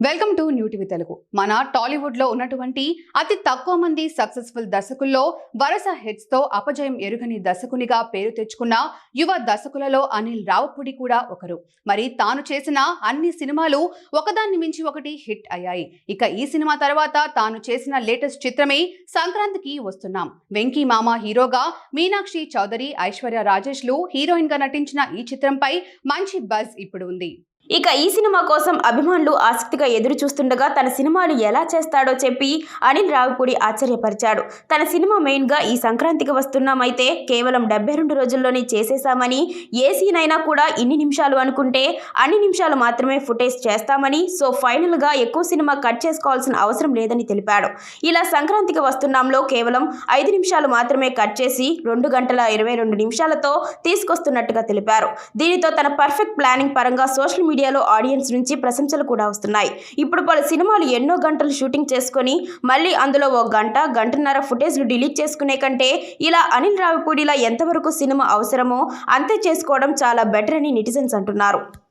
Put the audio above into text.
Welcome to new TV Telugu. మన టాలీవుడ్ లో ఉన్నటువంటి అతి తక్కువ మంది సక్సెస్ఫుల్ దర్శకుల్లో వరుస హిట్స్ తో అపజయం ఎరుగని దర్శకునిగా పేరు తెచ్చుకున్న యువ దర్శకులలో అనిల్ రావిపూడి కూడా ఒకరు. మరి తాను చేసిన అన్ని సినిమాలు ఒకదాన్ని మించి ఒకటి హిట్ అయ్యాయి. ఇక ఈ సినిమా తర్వాత తాను చేసిన లేటెస్ట్ చిత్రమే సంక్రాంతికి వస్తున్నాం. వెంకీ మామ హీరోగా, మీనాక్షి చౌదరి, ఐశ్వర్య రాజేష్ లు హీరోయిన్ గా నటించిన ఈ చిత్రంపై మంచి బజ్ ఇప్పుడు ఉంది. ఇక ఈ సినిమా కోసం అభిమానులు ఆసక్తిగా ఎదురు చూస్తుండగా తన సినిమాలు ఎలా చేస్తాడో చెప్పి అనిల్ రావిపూడి ఆశ్చర్యపరిచాడు. తన సినిమా మెయిన్గా ఈ సంక్రాంతికి వస్తున్నామైతే కేవలం 72 రోజుల్లోనే చేసేసామని, ఏ సీన్ అయినా కూడా ఇన్ని నిమిషాలు అనుకుంటే అన్ని నిమిషాలు మాత్రమే ఫుటేజ్ చేస్తామని, సో ఫైనల్గా ఎక్కువ సినిమా కట్ చేసుకోవాల్సిన అవసరం లేదని తెలిపాడు. ఇలా సంక్రాంతికి వస్తున్నాంలో కేవలం 5 నిమిషాలు మాత్రమే కట్ చేసి 2 గంటల 22 నిమిషాలతో తీసుకొస్తున్నట్టుగా తెలిపారు. దీనితో తన పర్ఫెక్ట్ ప్లానింగ్ పరంగా సోషల్ మీడియాలో ఆడియన్స్ నుంచి ప్రశంసలు కూడా వస్తున్నాయి. ఇప్పుడు పలు సినిమాలు ఎన్నో గంటలు షూటింగ్ చేసుకొని మళ్ళీ అందులో ఓ గంటన్నర ఫుటేజ్లు డిలీట్ చేసుకునే కంటే ఇలా అనిల్ రావిపూడిలా ఎంతవరకు సినిమా అవసరమో అంతే చేసుకోవడం చాలా బెటర్ అని నెటిజన్స్ అంటున్నారు.